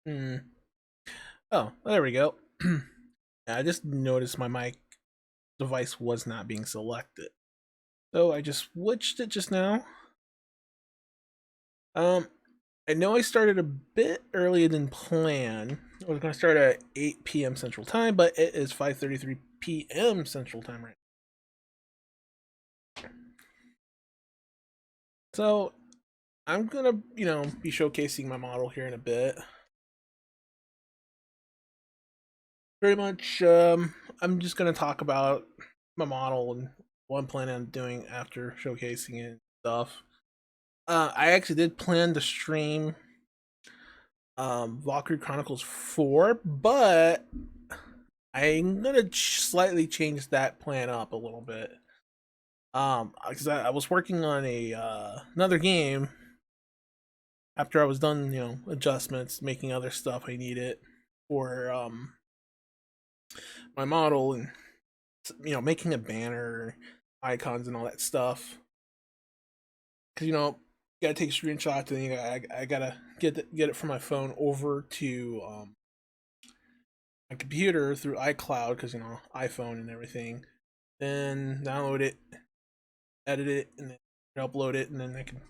Hmm. Oh, there we go. I just noticed my mic device was not being selected. So I just switched it just now. Um, I know I started a bit earlier than planned. I was going to start at 8 p.m. Central Time, but it is 5:33 p.m. Central Time right now. So I'm gonna, be showcasing my model here in a bit. Pretty much, I'm just gonna talk about my model and what I'm planning on doing after showcasing it and stuff. I actually did plan to stream Valkyrie Chronicles 4, but I'm gonna slightly change that plan up a little bit. Because I was working on a another game after I was done, adjustments, making other stuff I needed for my model and making a banner, icons, and all that stuff. Because you gotta take screenshots and I gotta get it from my phone over to my computer through iCloud because iPhone and everything. Then download it, edit it, and then upload it, and then I can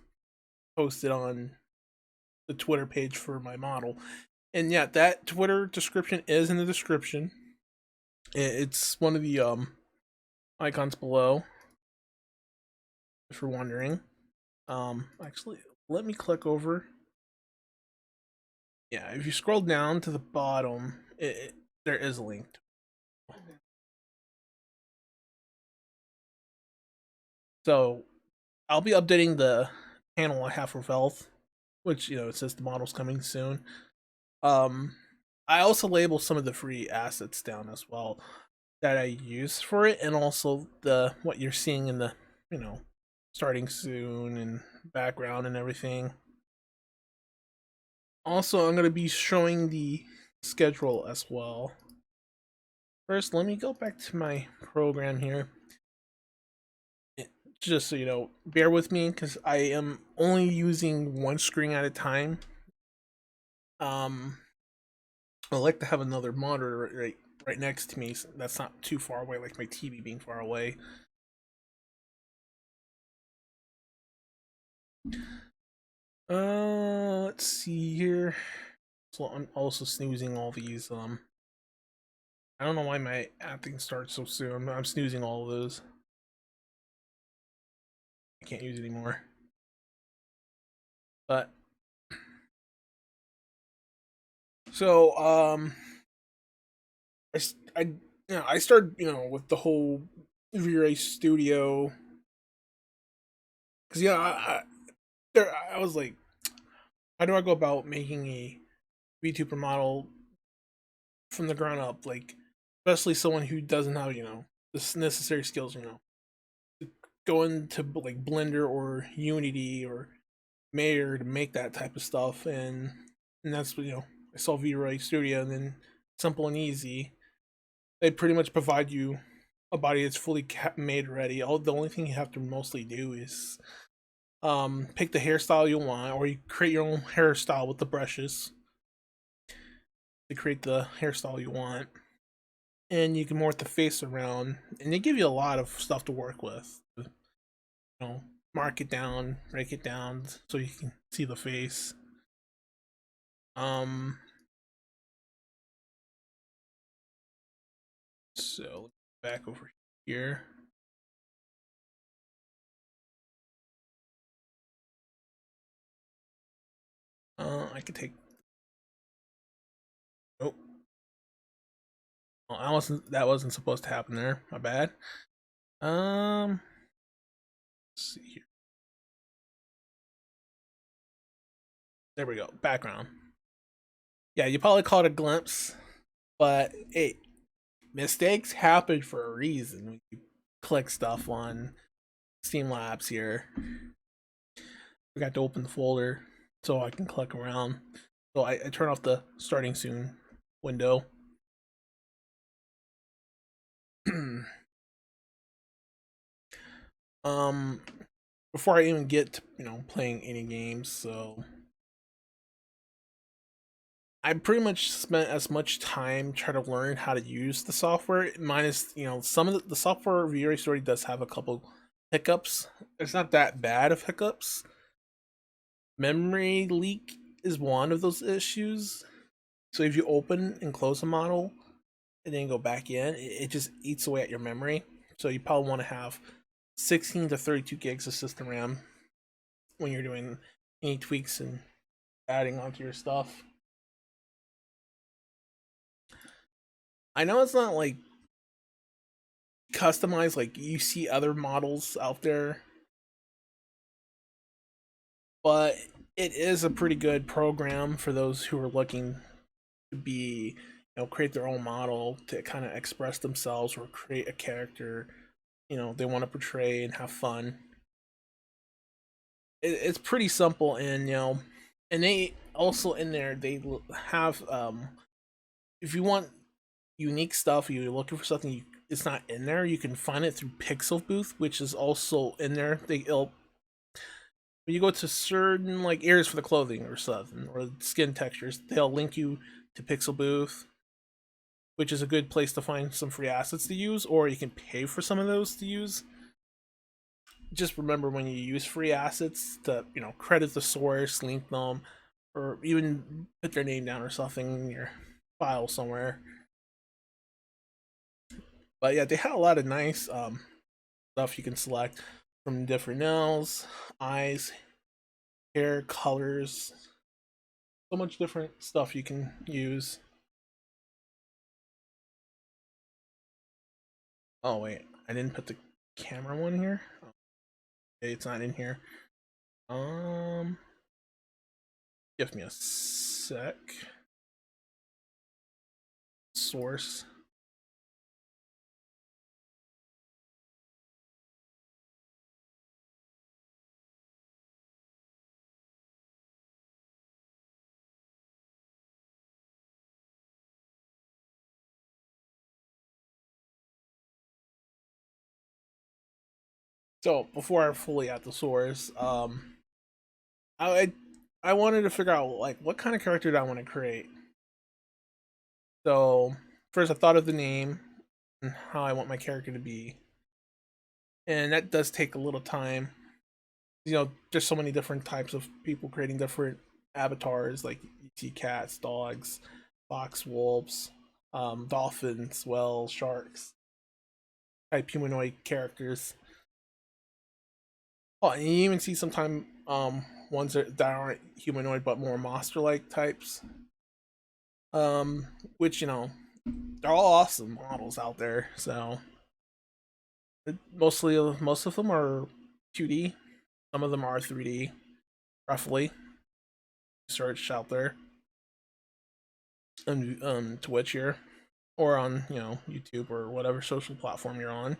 post it on the Twitter page for my model. And yeah, that Twitter description is in the description. It's one of the icons below, if you're wondering. Actually, let me click over. Yeah, if you scroll down to the bottom, there is a link. So I'll be updating the panel I have for Velfe, which it says the model's coming soon. Um, I also label some of the free assets down as well that I use for it, and also the what you're seeing in the you know starting soon and background and everything. Also, I'm gonna be showing the schedule as well. First, let me go back to my program here. Just so you know, bear with me because I am only using one screen at a time. Um, I like to have another monitor right next to me. So that's not too far away, like my TV being far away. Let's see here. So I'm also snoozing all these. I don't know why my acting starts so soon. I'm snoozing all of those. I can't use it anymore. But so I started with the whole V-Ray Studio because I was like, how do I go about making a VTuber model from the ground up? Like, especially someone who doesn't have the necessary skills. Go into like Blender or Unity or Mayor to make that type of stuff, and that's I saw V-Ray Studio, and then simple and easy. They pretty much provide you a body that's fully made ready. All the only thing you have to mostly do is pick the hairstyle you want, or you create your own hairstyle with the brushes to create the hairstyle you want, and you can morph the face around, and they give you a lot of stuff to work with. Mark it down, break it down, so you can see the face. Um, so back over here. I could take. Oh, well, that wasn't supposed to happen there. My bad. Let's see here. There we go. Background. Yeah, you probably call it a glimpse, but hey, mistakes happen for a reason. When you click stuff on Steam Labs here, forgot to open the folder so I can click around. So I turn off the starting soon window. um, Before I even get to, playing any games, so I pretty much spent as much time trying to learn how to use the software, minus some of the software Vtuber story does have a couple hiccups. It's not that bad of hiccups. Memory leak is one of those issues. So if you open and close a model and then go back in, it just eats away at your memory. So you probably want to have 16 to 32 gigs of system RAM when you're doing any tweaks and adding onto your stuff. I know it's not like customized like you see other models out there, but it is a pretty good program for those who are looking to be, create their own model to kind of express themselves or create a character, they want to portray and have fun. It's pretty simple, and and they also in there they have if you want unique stuff, you're looking for something it's not in there, you can find it through Pixel Booth, which is also in there. When you go to certain like areas for the clothing or something or skin textures, they'll link you to Pixel Booth, which is a good place to find some free assets to use, or you can pay for some of those to use. Just remember when you use free assets to credit the source, link them, or even put their name down or something in your file somewhere. But yeah, they had a lot of nice stuff you can select from different nails, eyes, hair colors, so much different stuff you can use. Oh wait, I didn't put the camera one here. Okay, it's not in here. Um, give me a sec. Source. So before I fully at the source, I I wanted to figure out like what kind of character do I want to create. So first, I thought of the name and how I want my character to be, and that does take a little time. There's so many different types of people creating different avatars. Like you see cats, dogs, fox, wolves, dolphins, whales, sharks, type humanoid characters. Oh, and you even see sometimes ones that aren't humanoid but more monster-like types. Which they're all awesome models out there. So most of them are 2D. Some of them are 3D, roughly. Search out there on Twitch here, or on YouTube or whatever social platform you're on.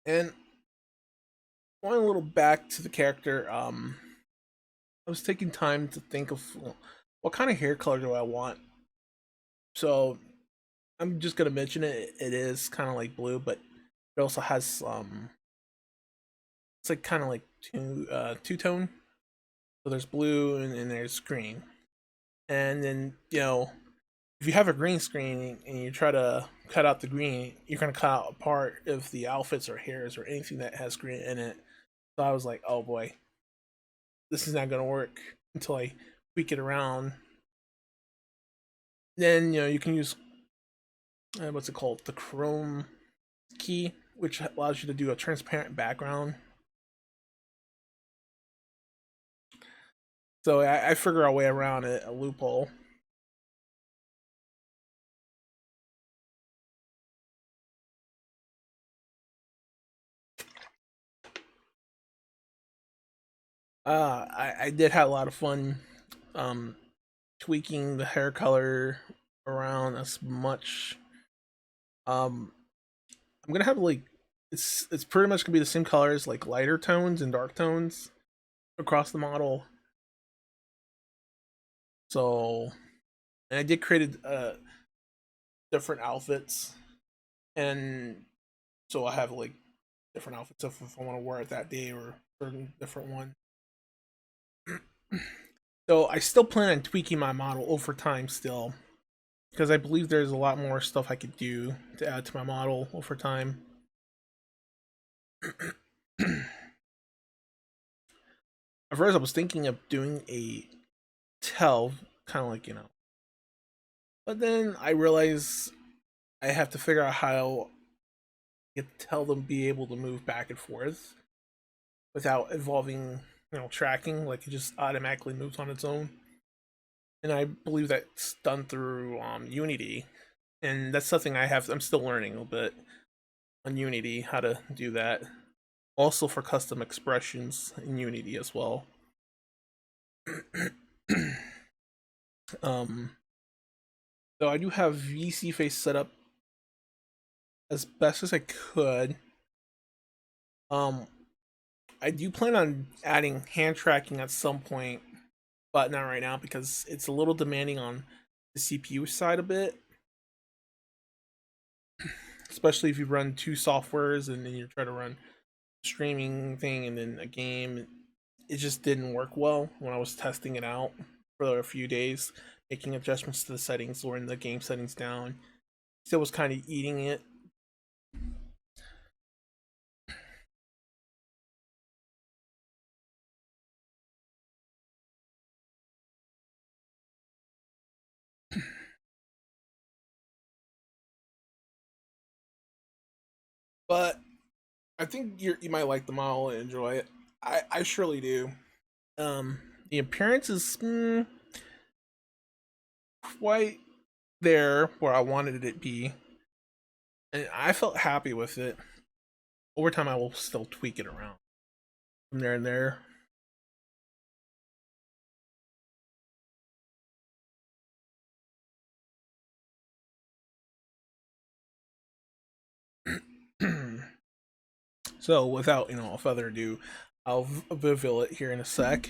And going a little back to the character, I was taking time to think of what kind of hair color do I want. So I'm just gonna mention it. It is kind of like blue, but it also has it's like kind of like two tone. So there's blue and there's green, and then if you have a green screen and you try to cut out the green, you're gonna cut out a part of the outfits or hairs or anything that has green in it. So I was like, oh boy, this is not gonna work until I tweak it around. Then you can use what's it called, the Chrome key, which allows you to do a transparent background. So I figure a way around it, a loophole. I did have a lot of fun um, tweaking the hair color around as much. I'm gonna have like it's pretty much gonna be the same colors, like lighter tones and dark tones across the model. So, and I did create different outfits, and so I have like different outfits if I want to wear it that day or certain different one. So I still plan on tweaking my model over time still, because I believe there's a lot more stuff I could do to add to my model over time. At first, I was thinking of doing a tell, kind of like but then I realized I have to figure out how to tell them be able to move back and forth without involving tracking. Like it just automatically moves on its own, and I believe that's done through Unity, and that's something I'm still learning a little bit on Unity how to do that. Also for custom expressions in Unity as well. um, so I do have VC face set up as best as I could. Um, I do plan on adding hand tracking at some point, but not right now because it's a little demanding on the CPU side a bit. Especially if you run two softwares and then you try to run a streaming thing and then a game. It just didn't work well when I was testing it out for a few days, making adjustments to the settings, lowering the game settings down. Still was kind of eating it. But I think you might like the model and enjoy it. I surely do. The appearance is quite there where I wanted it to be, and I felt happy with it. Over time, I will still tweak it around from there and there. So, without further ado, I'll reveal it here in a sec.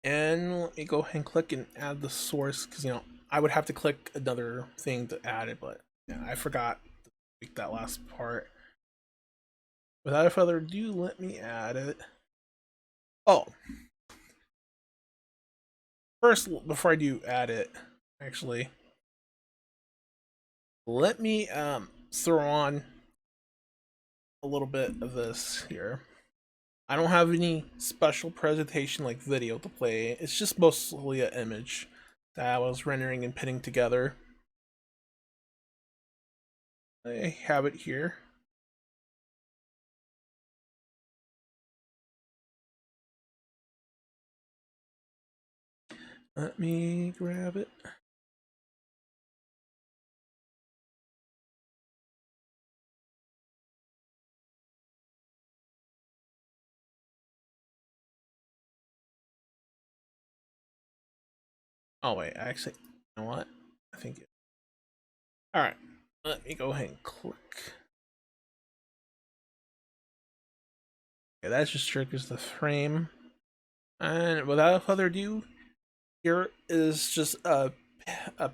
And let me go ahead and click and add the source because I would have to click another thing to add it, but yeah, I forgot to tweak that last part. Without further ado, let me add it. Oh, first, before I do add it, actually, let me throw on a little bit of this here. I don't have any special presentation like video to play. It's just mostly an image that I was rendering and putting together. I have it here. Let me grab it. Oh wait, actually, you know what? I think it. All right, let me go ahead and click. Okay, that just triggers the frame. And without further ado, here is just a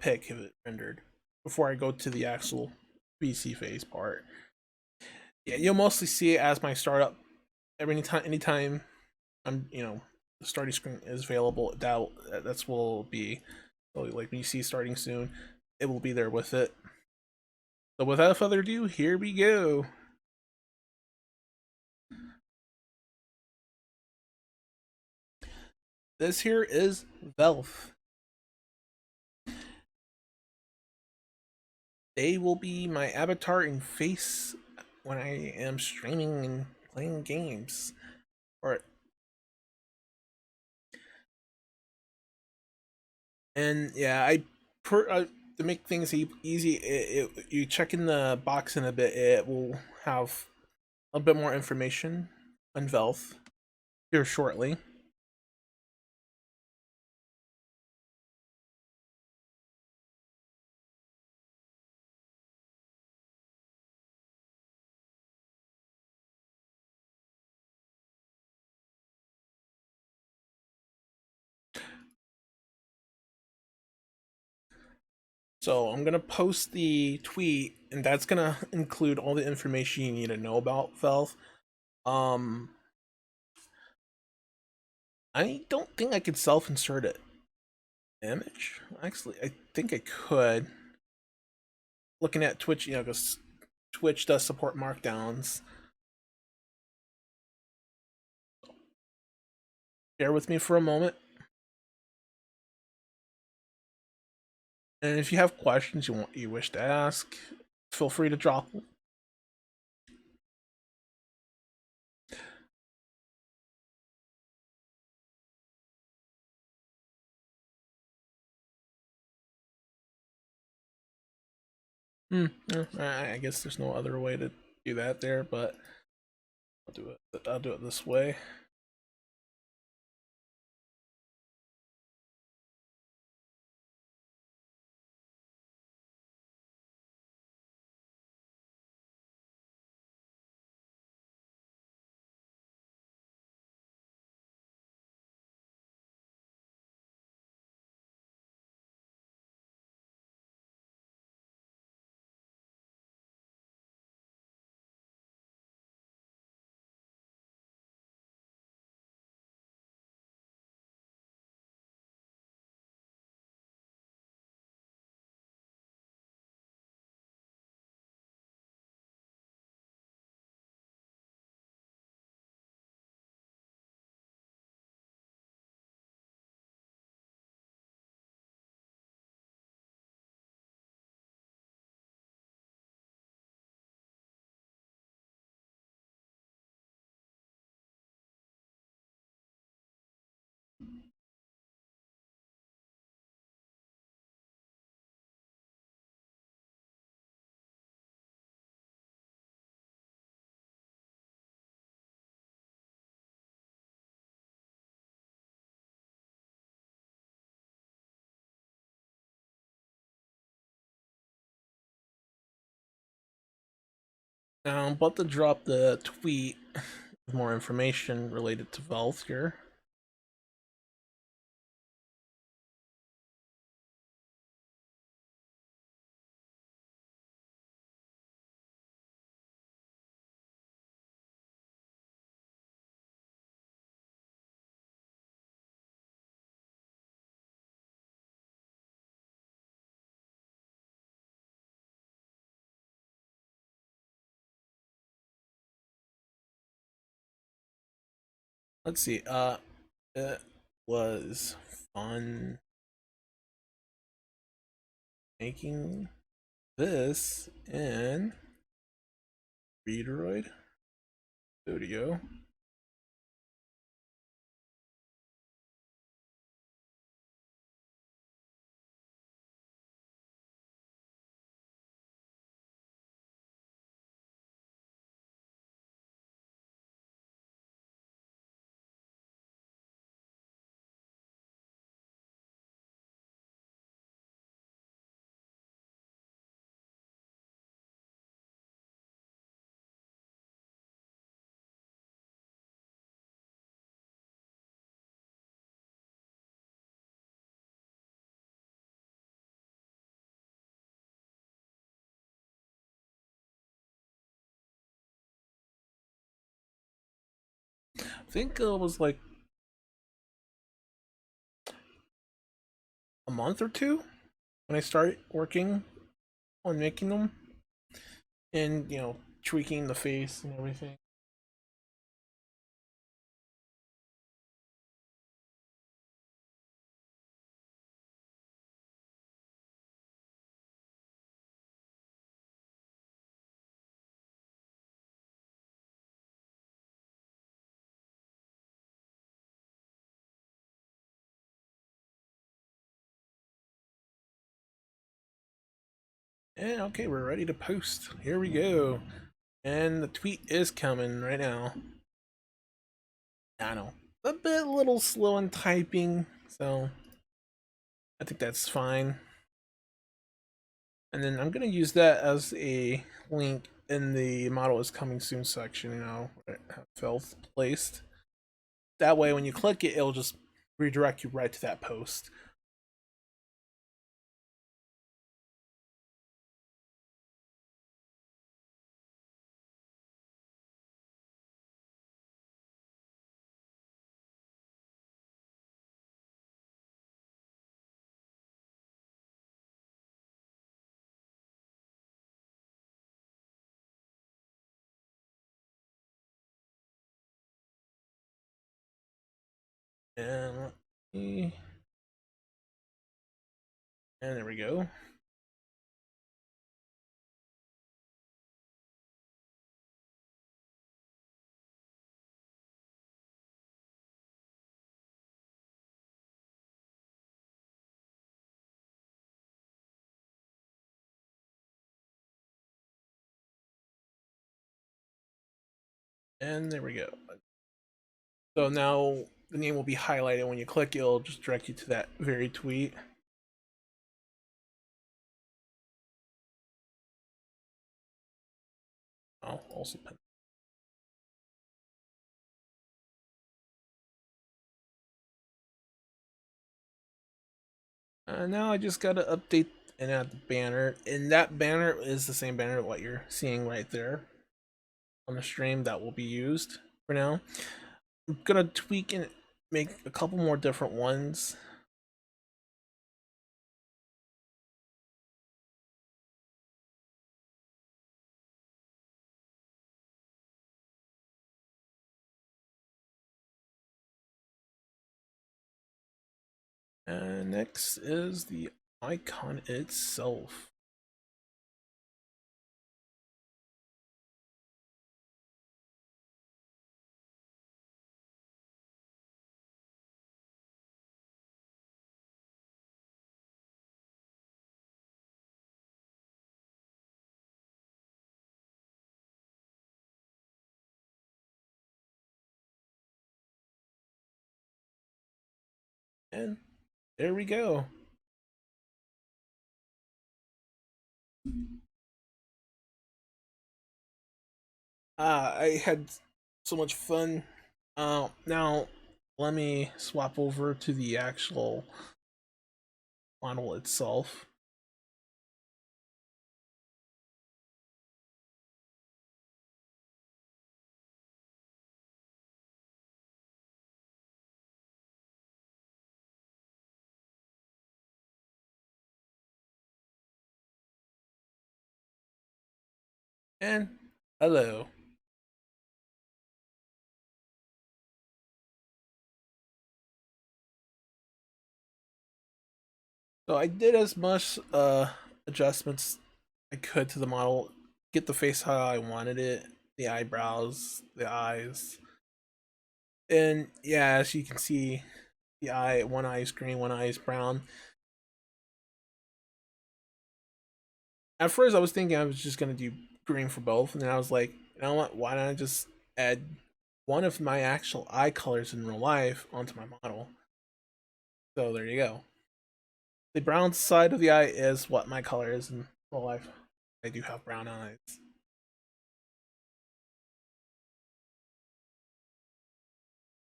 pic of it rendered before I go to the actual VC phase part. Yeah, you'll mostly see it as my startup. Anytime I'm the starting screen is available, that's will be, so like when you see starting soon, it will be there with it. So without further ado, here we go. This here is Velfe. They will be my avatar and face when I am streaming and playing games. Or and yeah, to make things easy, you check in the box in a bit. It will have a bit more information on Velfe here shortly. So I'm gonna post the tweet, and that's gonna include all the information you need to know about Velfe. Um, I don't think I could self-insert an image. Actually, I think I could. Looking at Twitch, because Twitch does support markdowns. Bear with me for a moment. And if you have questions you wish to ask, feel free to drop them. I guess there's no other way to do that there, but I'll do it this way. Now I'm about to drop the tweet with more information related to Valve here. Let's see. It was fun making this in Readroid Studio. I think it was like a month or two when I started working on making them and tweaking the face and everything. And okay, we're ready to post. Here we go. And the tweet is coming right now. I know. A bit little slow in typing, so I think that's fine. And then I'm gonna use that as a link in the model is coming soon section, where I have Velfe placed. That way when you click it, it'll just redirect you right to that post. And and there we go. And there we go. So now the name will be highlighted when you click. It'll just direct you to that very tweet. I'll also pin. Now I just gotta update and add the banner, and that banner is the same banner what you're seeing right there on the stream that will be used for now. I'm gonna tweak and make a couple more different ones. And next is the icon itself. And there we go. I had so much fun. Now let me swap over to the actual model itself. And hello. So I did as much adjustments I could to the model, get the face how I wanted it, the eyebrows, the eyes. And yeah, as you can see, the one eye is green, one eye is brown. At first I was thinking I was just gonna do green for both, and then I was like, you know what, why don't I just add one of my actual eye colors in real life onto my model? So there you go. The brown side of the eye is what my color is in real life. I do have brown eyes.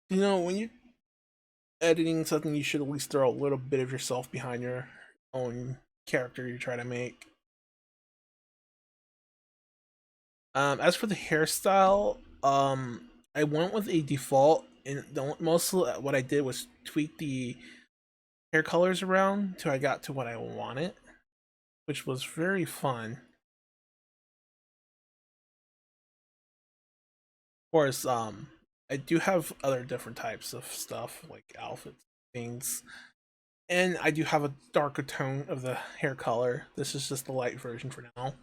You know, when you're editing something, you should at least throw a little bit of yourself behind your own character you try to make. As for the hairstyle, I went with a default, and mostly what I did was tweak the hair colors around till I got to what I wanted, which was very fun. Of course, I do have other different types of stuff like outfits, things, and I do have a darker tone of the hair color. This is just the light version for now.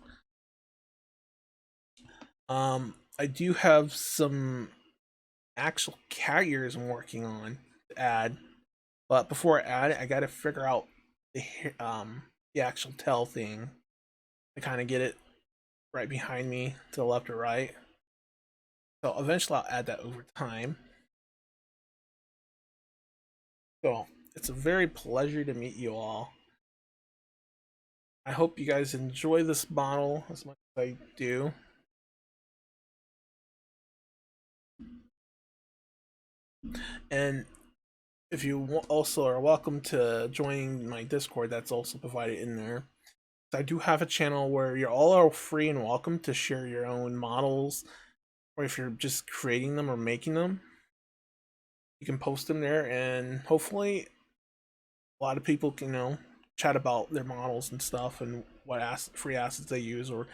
I do have some actual cat ears I'm working on to add, but before I add it, I gotta figure out the actual tail thing to kind of get it right behind me to the left or right. So eventually I'll add that over time. So it's a very pleasure to meet you all. I hope you guys enjoy this model as much as I do. And if you also are welcome to join my Discord, that's also provided in there. I do have a channel where you're all are free and welcome to share your own models, or if you're just creating them or making them, you can post them there, and hopefully a lot of people can chat about their models and stuff and what free assets they use or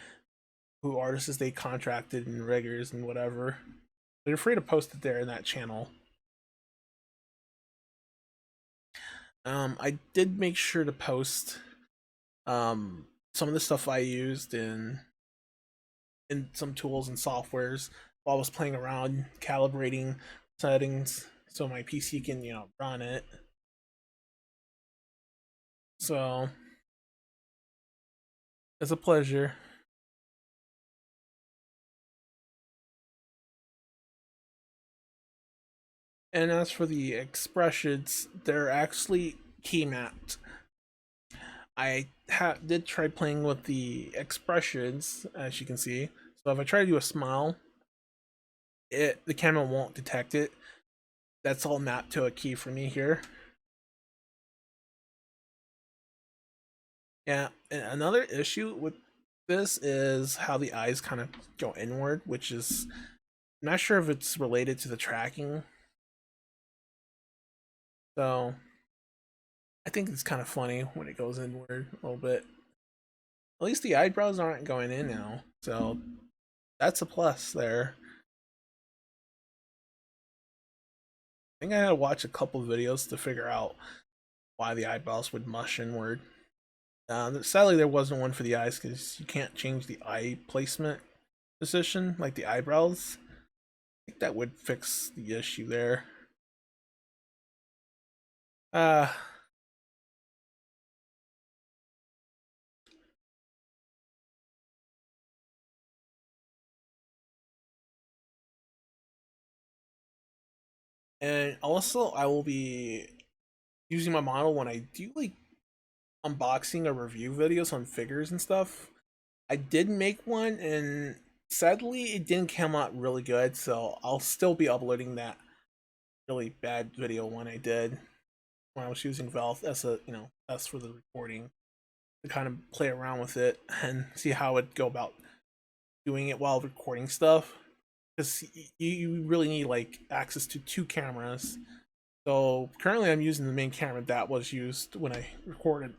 who artists they contracted and riggers and whatever. So you're free to post it there in that channel. I did make sure to post some of the stuff I used in some tools and softwares while I was playing around calibrating settings so my PC can run it. So it's a pleasure. And as for the expressions, they're actually key mapped. Did try playing with the expressions, as you can see. So if I try to do a smile, the camera won't detect it. That's all mapped to a key for me here. Yeah, and another issue with this is how the eyes kind of go inward, which is I'm not sure if it's related to the tracking. So I think it's kind of funny when it goes inward a little bit. At least the eyebrows aren't going in now, so that's a plus there. I think I had to watch a couple of videos to figure out why the eyebrows would mush inward. Sadly, there wasn't one for the eyes because you can't change the eye placement position like the eyebrows. I think that would fix the issue there. Uh, and also, I will be using my model when I do like unboxing or review videos on figures and stuff. I did make one, and sadly, it didn't come out really good. So I'll still be uploading that really bad video one I did when I was using Velfe as a as for the recording to kind of play around with it and see how it'd go about doing it while recording stuff. Because you really need like access to two cameras. So currently, I'm using the main camera that was used when I recorded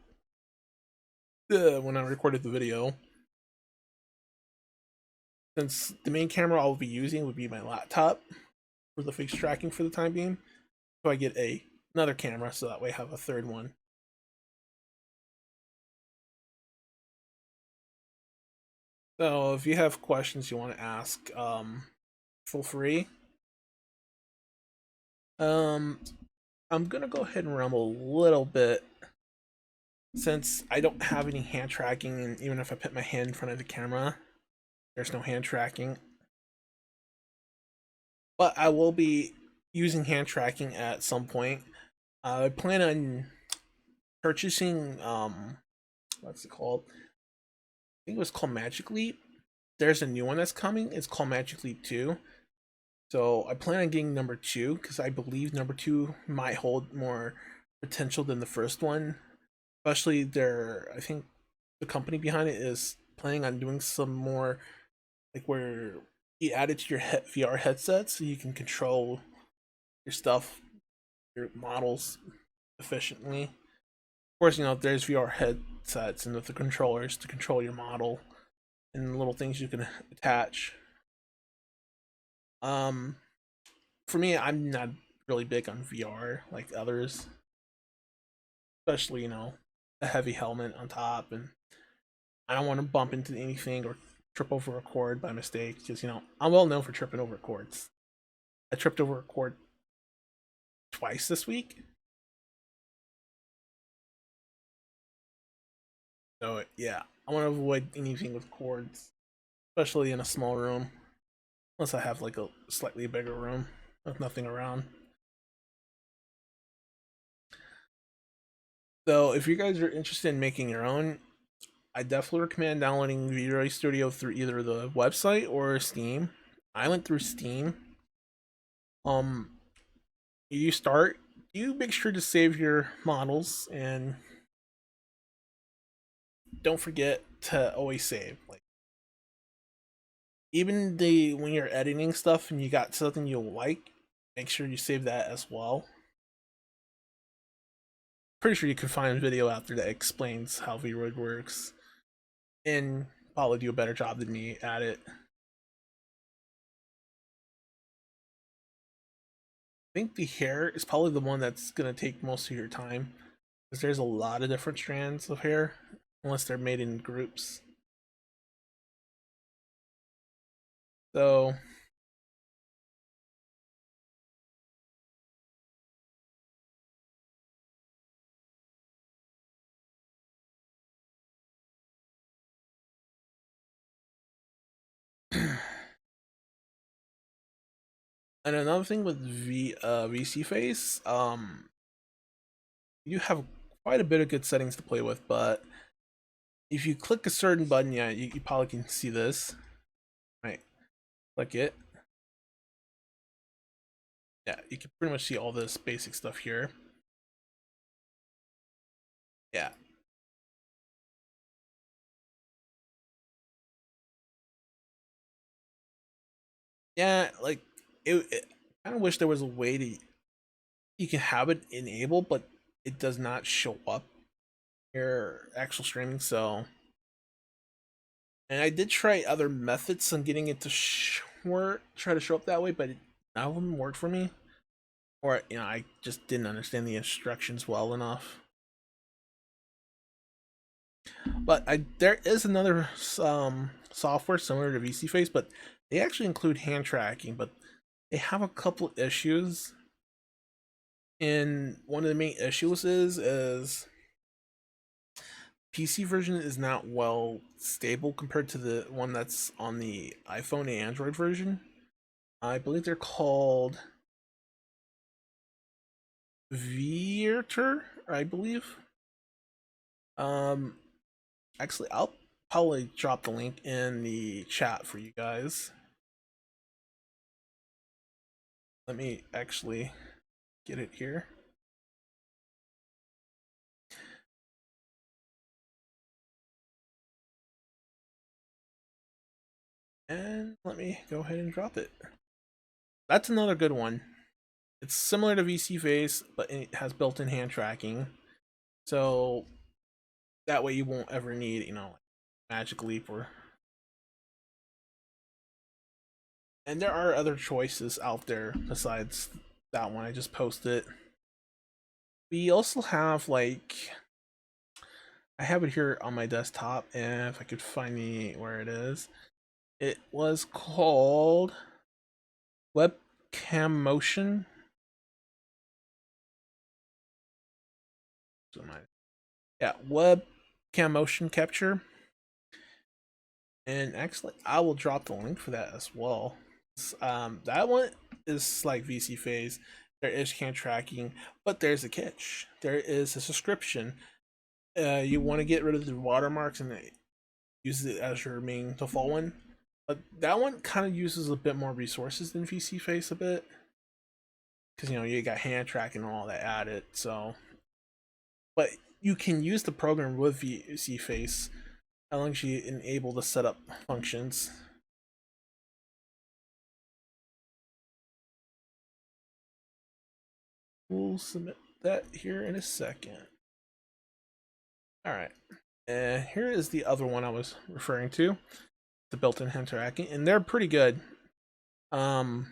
the video. Since the main camera I'll be using would be my laptop for the face tracking for the time being, so I get another camera so that way I have a third one. So if you have questions you want to ask, feel free. Um, I'm gonna go ahead and rumble a little bit since I don't have any hand tracking, and even if I put my hand in front of the camera, there's no hand tracking. But I will be using hand tracking at some point. I plan on purchasing what's it called? I think it was called Magic Leap. There's a new one that's coming. It's called Magic Leap 2. So I plan on getting number 2 because I believe number 2 might hold more potential than the first one. Especially I think the company behind it is planning on doing some more like where you add it to your VR headset so you can control your stuff, your models efficiently. Of course, there's VR headsets and with the controllers to control your model and little things you can attach. Um, for me, I'm not really big on VR like others, especially a heavy helmet on top, and I don't want to bump into anything or trip over a cord by mistake. Because I'm well known for tripping over cords. I tripped over a cord twice this week, so yeah, I want to avoid anything with cords, especially in a small room, unless I have like a slightly bigger room with nothing around. So if you guys are interested in making your own, I definitely recommend downloading Visual Studio through either the website or Steam. I went through Steam. Um, you make sure to save your models and don't forget to always save. Like even the when you're editing stuff and you got something you like, make sure you save that as well. Pretty sure you can find a video out there that explains how VRoid works and probably do a better job than me at it. I think the hair is probably the one that's gonna take most of your time. because there's a lot of different strands of hair, unless they're made in groups. So and another thing with VC face, you have quite a bit of good settings to play with, but if you click a certain button, yeah, you probably can see this, right? Click it. Yeah, you can pretty much see all this basic stuff here. Yeah. Yeah, like it I kind of wish there was a way to you can have it enabled, but it does not show up your actual streaming. So, and I did try other methods on getting it to try to show up that way, but none of them worked for me. Or I just didn't understand the instructions well enough. But there is another software similar to VC Face, but they actually include hand tracking, but they have a couple issues. And one of the main issues is PC version is not well stable compared to the one that's on the iPhone and Android version. I believe they're called Vtuber, I believe. Um, Actually, I'll probably drop the link in the chat for you guys. Let me actually get it here. And let me go ahead and drop it. That's another good one. It's similar to VC Face, but it has built-in hand tracking. So that way you won't ever need, Magic Leap or. And there are other choices out there besides that one I just posted. We also have I have it here on my desktop, and if I could find where it is, it was called Webcam Motion. Yeah, Webcam Motion Capture. And actually, I will drop the link for that as well. That one is like VC Phase. There is hand tracking, but there's a catch. There is a subscription. You want to get rid of the watermarks and use it as your main default one. But that one kind of uses a bit more resources than VC Face a bit. Because, you got hand tracking and all that added. So, but you can use the program with VC Face as long as you enable the setup functions. We'll submit that here in a second. All right. And here is the other one I was referring to, the built-in hand tracking, and they're pretty good. I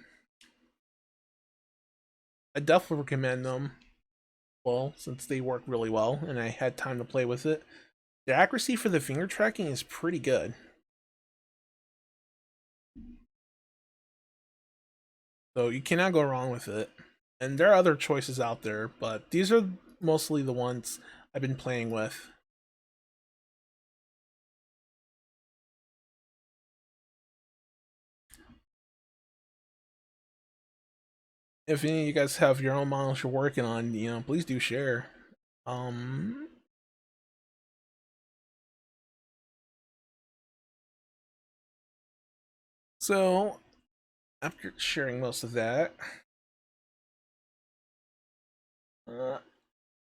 definitely recommend them. Well, since they work really well, and I had time to play with it. The accuracy for the finger tracking is pretty good. So you cannot go wrong with it. And there are other choices out there, but these are mostly the ones I've been playing with. If any of you guys have your own models you're working on, please do share. Um, so after sharing most of that,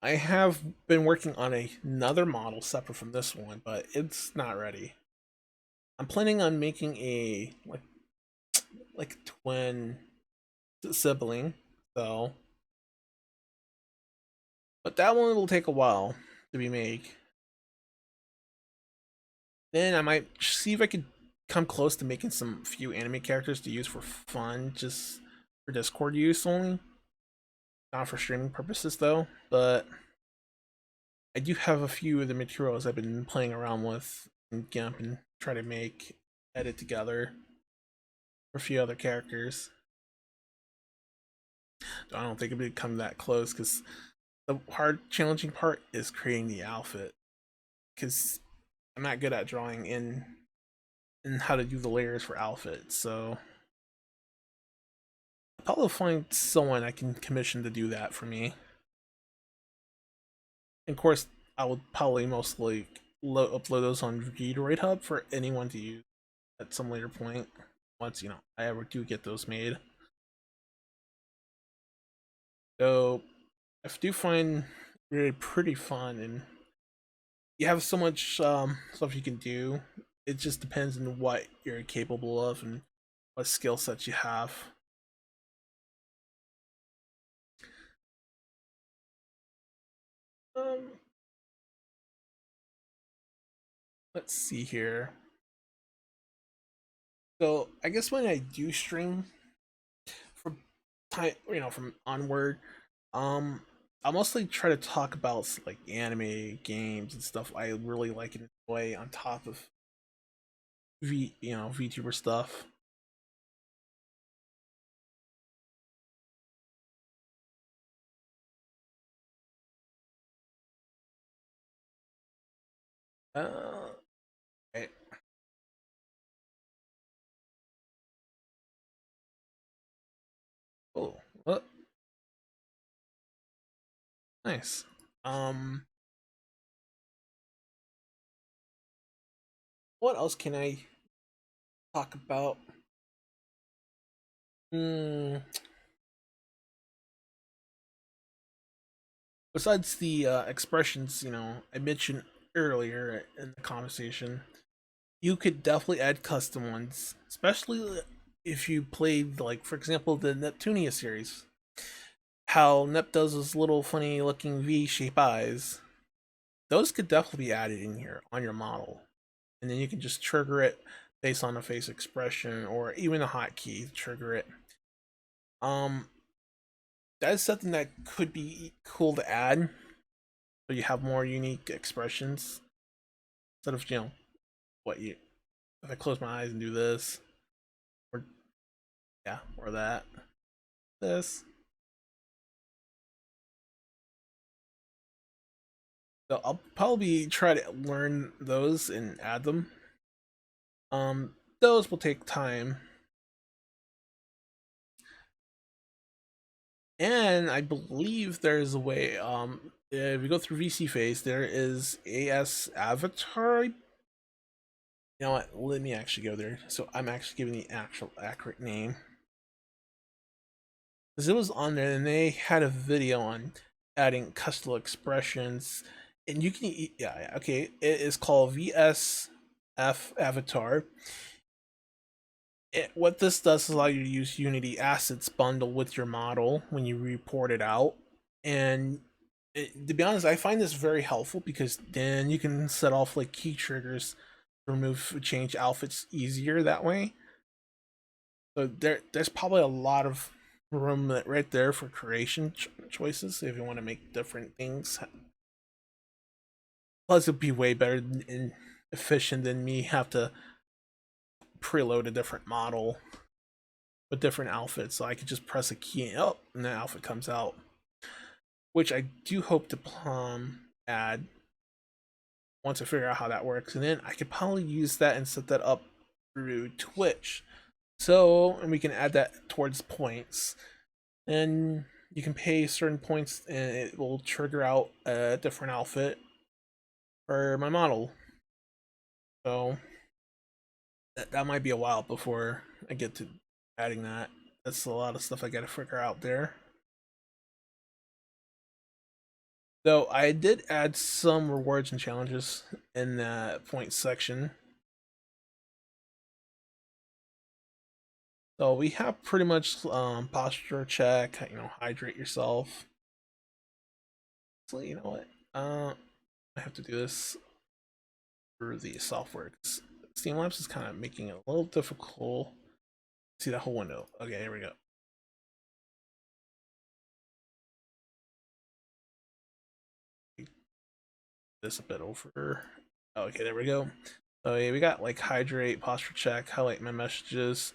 I have been working on another model separate from this one, but it's not ready. I'm planning on making a like twin sibling, so but that one will take a while to be made. Then I might see if I could come close to making some few anime characters to use for fun, just for Discord use only. Not for streaming purposes though, but I do have a few of the materials I've been playing around with in GIMP and try to edit together for a few other characters. I don't think it would come that close because the hard, challenging part is creating the outfit. Because I'm not good at drawing in and how to do the layers for outfits, so I'll probably find someone I can commission to do that for me. And of course, I would probably mostly upload those on Vtuber Hub for anyone to use at some later point. Once I ever do get those made. So I do find really pretty fun, and you have so much stuff you can do. It just depends on what you're capable of and what skill sets you have. Um, let's see here. So I guess when I do stream from from onward, um, I'll mostly try to talk about like anime, games, and stuff I really like and enjoy on top of VTuber stuff. Uh, okay. Oh, what? Nice. Um, what else can I talk about? Hmm. Besides the expressions, I mentioned earlier in the conversation, you could definitely add custom ones, especially if you played, like, for example, the Neptunia series. How Nep does those little funny looking V shape eyes. Those could definitely be added in here on your model. And then you can just trigger it based on the face expression or even a hotkey to trigger it. Um, that is something that could be cool to add. So you have more unique expressions instead of what you if I close my eyes and do this or yeah or that this. So I'll probably try to learn those and add them. Those will take time, and I believe there's a way. If we go through VC phase, there is AS Avatar. You know what? Let me actually go there. So I'm actually giving the actual accurate name because it was on there, and they had a video on adding custom expressions, and you can yeah okay. It is called VSF Avatar. What this does is allow you to use Unity assets bundle with your model when you report it out. And to be honest, I find this very helpful because then you can set off like key triggers to remove change outfits easier that way. So there's probably a lot of room right there for creation choices if you want to make different things. Plus, it'd be way better and efficient than me have to preload a different model with different outfits, so I could just press a key and and the outfit comes out. Which I do hope to add once I figure out how that works, and then I could probably use that and set that up through Twitch. So, and we can add that towards points, and you can pay certain points, and it will trigger out a different outfit for my model. So that might be a while before I get to adding that. That's a lot of stuff I got to figure out there. Though I did add some rewards and challenges in the points section. So we have pretty much posture check, hydrate yourself. So you know what? I have to do this through the software. Streamlabs is kind of making it a little difficult. See that whole window. Okay, here we go. this a bit over. Okay, there we go. So yeah, we got like hydrate, posture check, highlight my messages,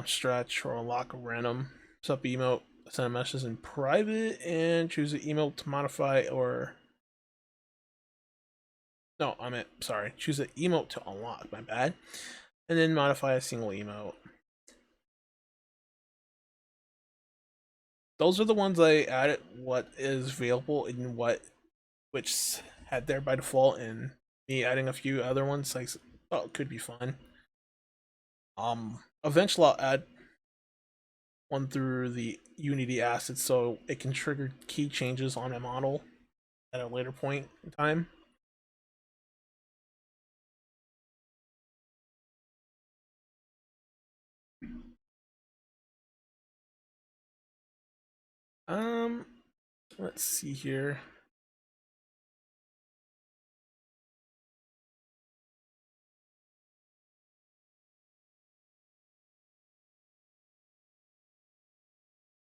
stretch or unlock a random sub emote, send a message in private, and choose an emote to modify or no, I meant sorry, choose an emote to unlock. My bad, and then modify a single emote. Those are the ones I added. What is available and which had there by default, and me adding a few other ones like thought it could be fun. Eventually I'll add one through the Unity assets so it can trigger key changes on a model at a later point in time. Um, let's see here.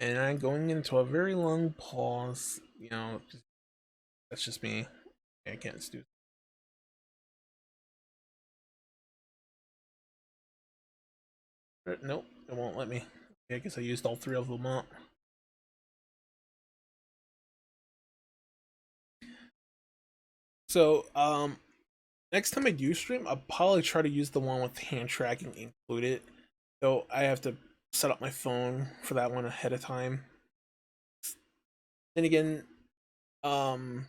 And I'm going into a very long pause. That's just me. I can't do. Nope, it won't let me. I guess I used all three of them up. So, next time I do stream, I'll probably try to use the one with hand tracking included. Though I have to set up my phone for that one ahead of time. Then again, um,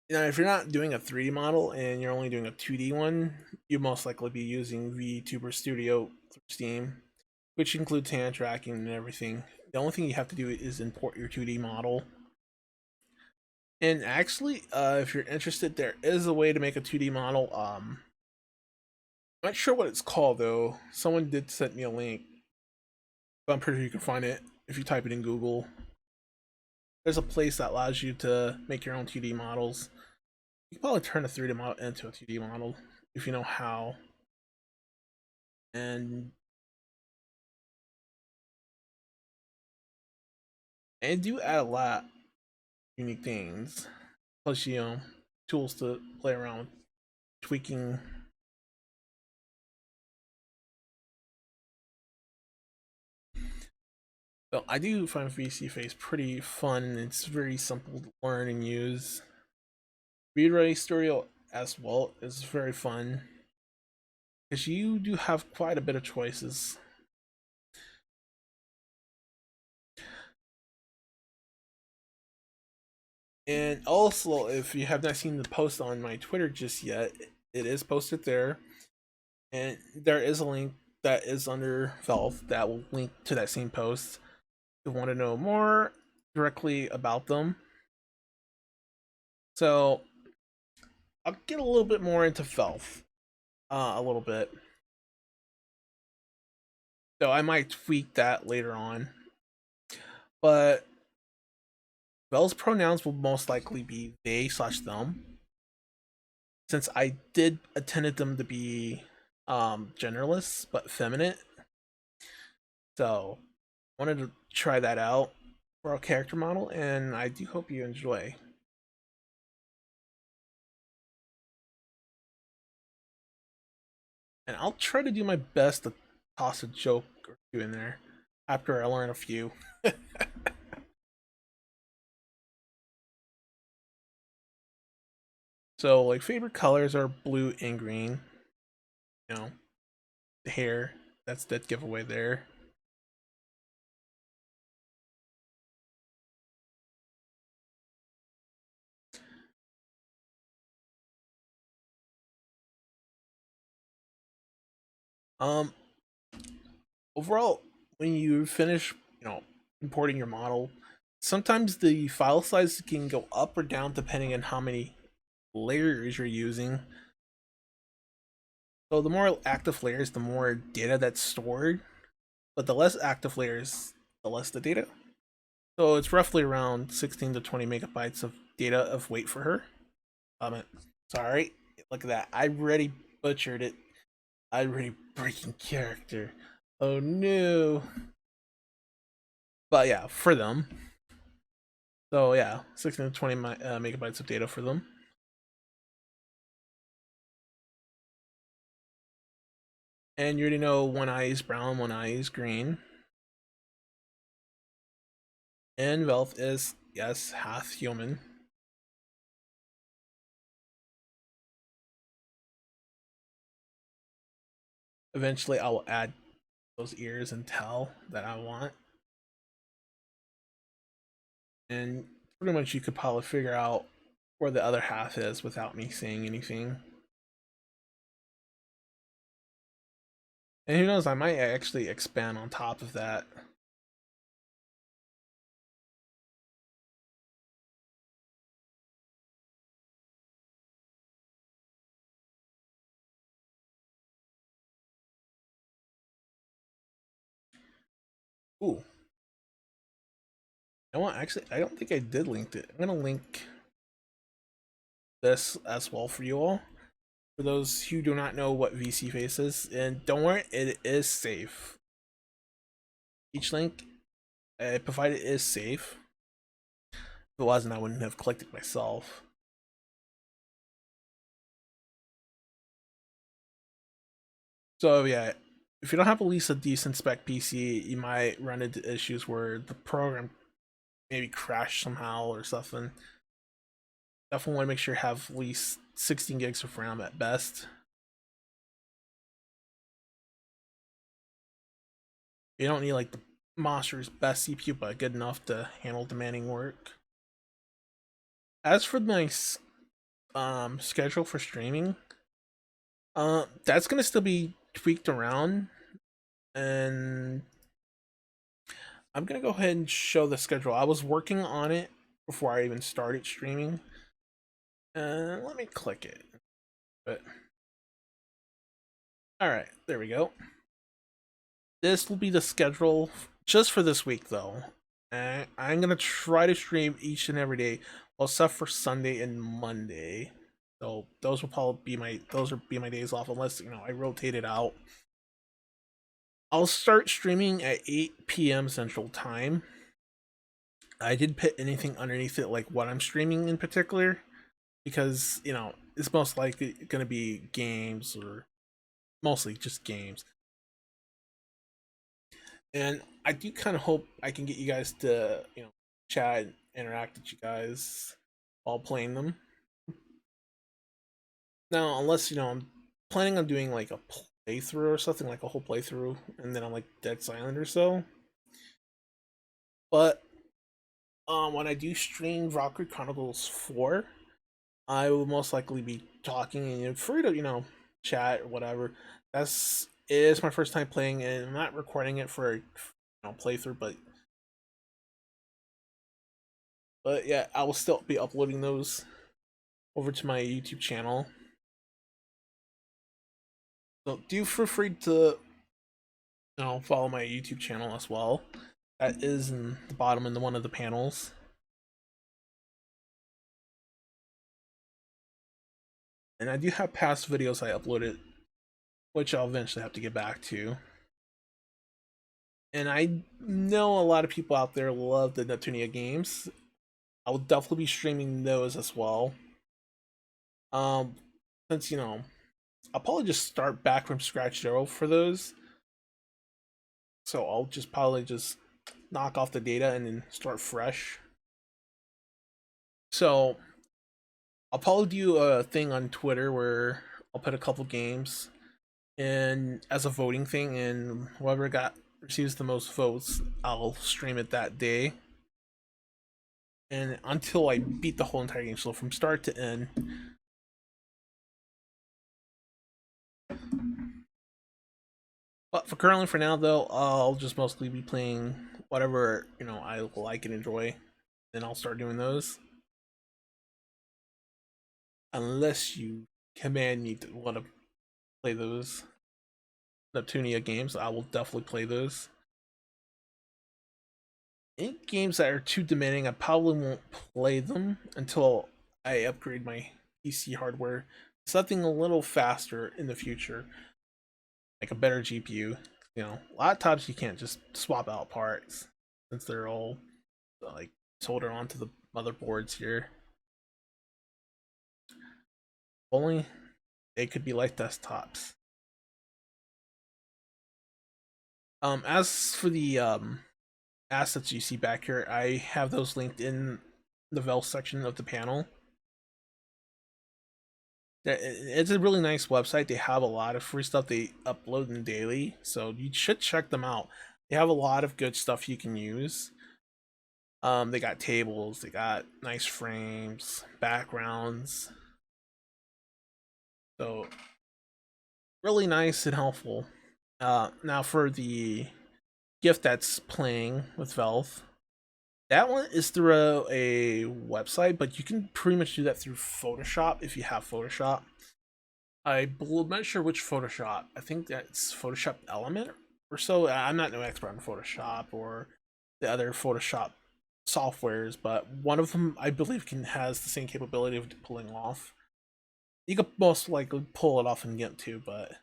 if you're not doing a 3D model and you're only doing a 2D one, you most likely be using Vtuber Studio through Steam, which includes hand tracking and everything. The only thing you have to do is import your 2D model. And actually, if you're interested, there is a way to make a 2D model. I'm not sure what it's called though. Someone did send me a link, but I'm pretty sure you can find it if you type it in Google. There's a place that allows you to make your own 2D models. You can probably turn a 3D model into a 2D model if you know how. And they do add a lot of unique things. Plus, tools to play around with, tweaking. So I do find VC Face pretty fun, and it's very simple to learn and use. Read Ready Stereo as well is very fun because you do have quite a bit of choices. And also, if you have not seen the post on my Twitter just yet, it is posted there. And there is a link that is under Velfe that will link to that same post. If you want to know more directly about them. So, I'll get a little bit more into Velfe. A little bit. So, I might tweak that later on. But Vel's pronouns will most likely be they/them. Since I did intended them to be generalists but feminine. So wanted to try that out for our character model, and I do hope you enjoy. And I'll try to do my best to toss a joke or two in there after I learn a few. So like favorite colors are blue and green. You know, the hair, that's that giveaway there. Um Overall, when you finish, importing your model, sometimes the file size can go up or down depending on how many layers you're using. So the more active layers, the more data that's stored, but the less active layers, the less the data. So it's roughly around 16 to 20 megabytes of data of weight for her. Sorry, look at that. I already butchered it. I already breaking character. Oh no. But yeah, for them. So yeah, 16 to 20 megabytes of data for them. And you already know one eye is brown, one eye is green. And Velfe is, yes, half human. Eventually, I will add those ears and tail that I want. And pretty much you could probably figure out where the other half is without me saying anything. And who knows, I might actually expand on top of that. Ooh. I want actually I don't think I did link it. I'm gonna link this as well for you all. For those who do not know what VC face is, and don't worry, it is safe. Each link provided is safe. If it wasn't, I wouldn't have clicked it myself. So yeah, if you don't have at least a decent spec PC, you might run into issues where the program maybe crash somehow or something. Definitely want to make sure you have at least 16 gigs of RAM at best. You don't need like the monster's best CPU, but good enough to handle demanding work. As for my schedule for streaming, that's gonna still be tweaked around, and I'm gonna go ahead and show the schedule. I was working on it before I even started streaming. Let me click it. But all right, there we go. This will be the schedule just for this week, though. And I'm gonna try to stream each and every day, well, except for Sunday and Monday. So those will probably be my days off, unless I rotate it out. I'll start streaming at 8 p.m. Central Time. I didn't put anything underneath it like what I'm streaming in particular, because it's most likely gonna be games, or mostly just games. And I do kind of hope I can get you guys to chat and interact with you guys while playing them. Now, unless I'm planning on doing like a playthrough or something, like a whole playthrough, and then I'm like dead silent or so. But when I do stream Valkyrie Chronicles 4, I will most likely be talking, and you're free to chat or whatever. It is my first time playing, and I'm not recording it for a playthrough, but yeah, I will still be uploading those over to my YouTube channel. So do feel free to follow my YouTube channel as well. That is in the bottom in one of the panels. And I do have past videos I uploaded, which I'll eventually have to get back to. And I know a lot of people out there love the Neptunia games. I will definitely be streaming those as well. Um, since I'll probably just start back from scratch zero for those. So I'll just probably just knock off the data and then start fresh. So I'll probably do a thing on Twitter where I'll put a couple games and as a voting thing, and whoever receives the most votes, I'll stream it that day. And until I beat the whole entire game, so from start to end. But for now though, I'll just mostly be playing whatever I like and enjoy. Then I'll start doing those. Unless you command me to want to play those Neptunia games, I will definitely play those. Any games that are too demanding, I probably won't play them until I upgrade my PC hardware. Something a little faster in the future, like a better GPU. A lot of times you can't just swap out parts since they're all like solder onto the motherboards here. Only they could be like desktops. As for the assets you see back here, I have those linked in the Velfe section of the panel. It's a really nice website. They have a lot of free stuff they upload in daily, so you should check them out. They have a lot of good stuff you can use. They got tables, they got nice frames, backgrounds. So really nice and helpful. Now for the gift that's playing with Velve, that one is through a website, but you can pretty much do that through Photoshop if you have Photoshop. I'm not sure which Photoshop. I think that's Photoshop Element or so. I'm not no expert on Photoshop or the other Photoshop softwares, but one of them I believe has the same capability of pulling off. You could most likely pull it off in GIMP too, but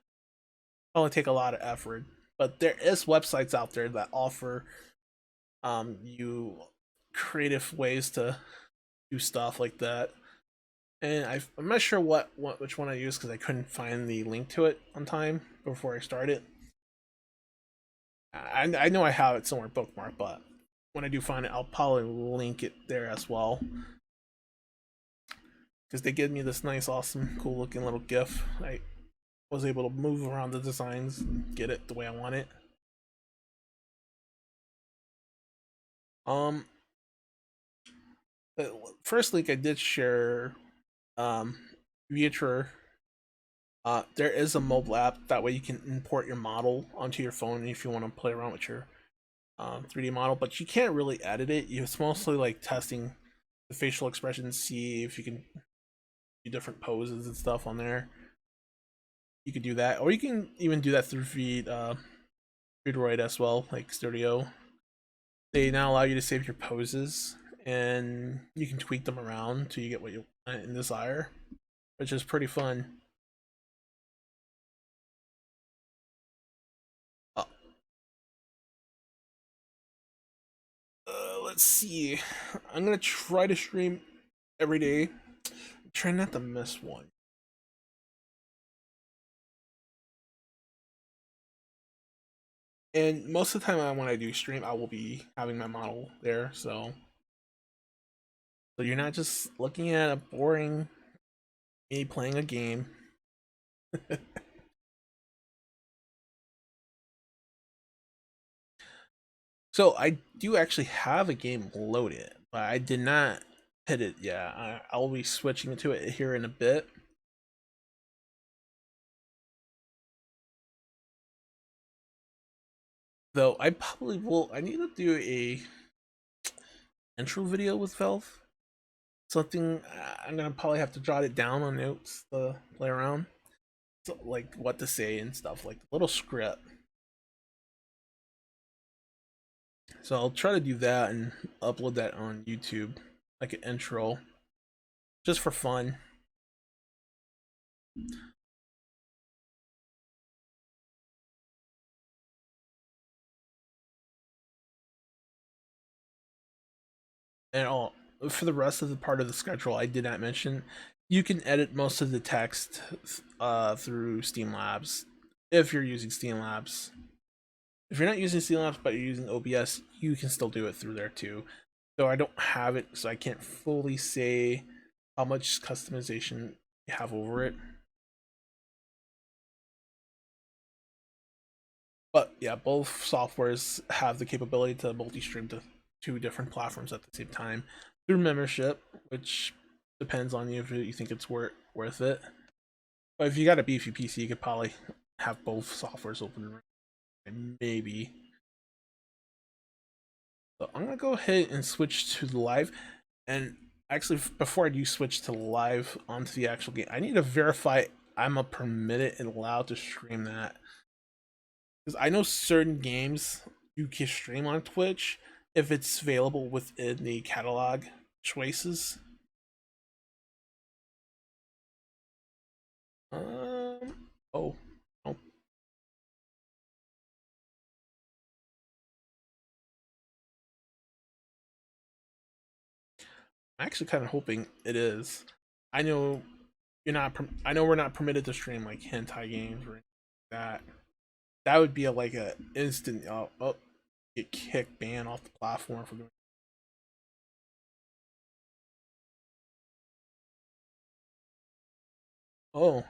only take a lot of effort. But there is websites out there that offer you creative ways to do stuff like that. And I'm not sure which one I used because I couldn't find the link to it on time before I started. I know I have it somewhere bookmarked, but when I do find it, I'll probably link it there as well. Because they give me this nice, awesome, cool looking little GIF. I was able to move around the designs and get it the way I want it. Um, the first link I did share, Vtuber. There is a mobile app that way you can import your model onto your phone if you want to play around with your 3D model, but you can't really edit it. It's mostly like testing the facial expressions, see if you can do different poses and stuff on there. You could do that, or you can even do that through Feedroid as well, like Studio. They now allow you to save your poses, and you can tweak them around until you get what you want and desire, which is pretty fun. Uh, let's see. I'm gonna try to stream every day. Try not to miss one. And most of the time when I do stream, I will be having my model there, so you're not just looking at a boring me playing a game. So I do actually have a game loaded, but I did not hit it yet. I'll be switching to it here in a bit. Though I probably will. I need to do a intro video with Velve. Something I'm gonna probably have to jot it down on notes to play around, so, like what to say and stuff, like a little script. So I'll try to do that and upload that on YouTube, like an intro, just for fun. And all for the rest of the part of the schedule I did not mention, you can edit most of the text through Steam Labs if you're using Steam Labs. If you're not using Steam Labs but you're using OBS, you can still do it through there too. So I don't have it, so I can't fully say how much customization you have over it. But yeah, both softwares have the capability to multi-stream to two different platforms at the same time through membership, which depends on you if you think it's worth it. But if you got a beefy PC, you could probably have both softwares open, maybe. So I'm gonna go ahead and switch to the live. And actually, before I do switch to live onto the actual game, I need to verify I'm a permitted and allowed to stream that. Because I know certain games you can stream on Twitch if it's available within the catalog choices. Oh, oh, I'm actually kind of hoping it is. I know you're not. I know we're not permitted to stream like hentai games or anything like that. That would be like a instant. Get kicked, banned off the platform for doing. Oh,